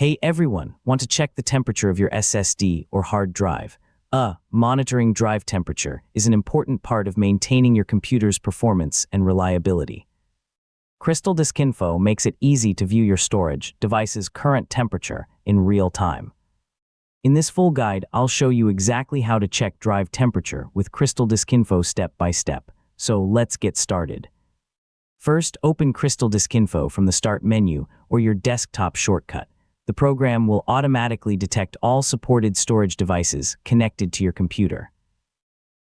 Hey everyone, want to check the temperature of your SSD or hard drive? Monitoring drive temperature is an important part of maintaining your computer's performance and reliability. CrystalDiskInfo makes it easy to view your storage device's current temperature in real time. In this full guide, I'll show you exactly how to check drive temperature with CrystalDiskInfo step by step, so let's get started. First, open CrystalDiskInfo from the Start menu or your desktop shortcut. The program will automatically detect all supported storage devices connected to your computer.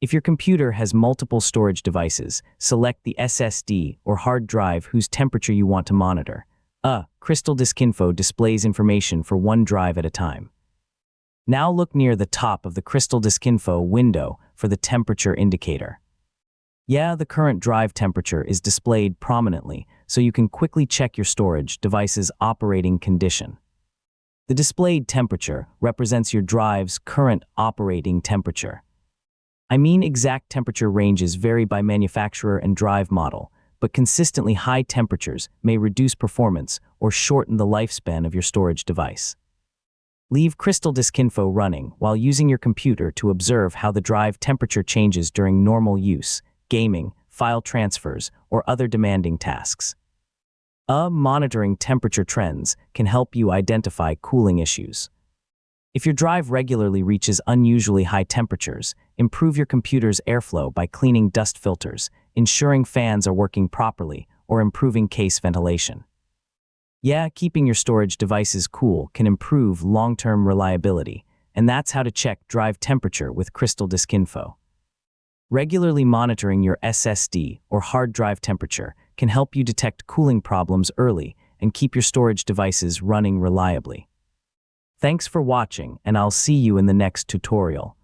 If your computer has multiple storage devices, select the SSD or hard drive whose temperature you want to monitor. CrystalDiskInfo displays information for one drive at a time. Now look near the top of the CrystalDiskInfo window for the temperature indicator. The current drive temperature is displayed prominently, so you can quickly check your storage device's operating condition. The displayed temperature represents your drive's current operating temperature. Exact temperature ranges vary by manufacturer and drive model, but consistently high temperatures may reduce performance or shorten the lifespan of your storage device. Leave CrystalDiskInfo running while using your computer to observe how the drive temperature changes during normal use, gaming, file transfers, or other demanding tasks. Monitoring temperature trends can help you identify cooling issues. If your drive regularly reaches unusually high temperatures, improve your computer's airflow by cleaning dust filters, ensuring fans are working properly, or improving case ventilation. Keeping your storage devices cool can improve long-term reliability, and that's how to check drive temperature with CrystalDiskInfo. Regularly monitoring your SSD or hard drive temperature can help you detect cooling problems early and keep your storage devices running reliably. Thanks for watching, and I'll see you in the next tutorial.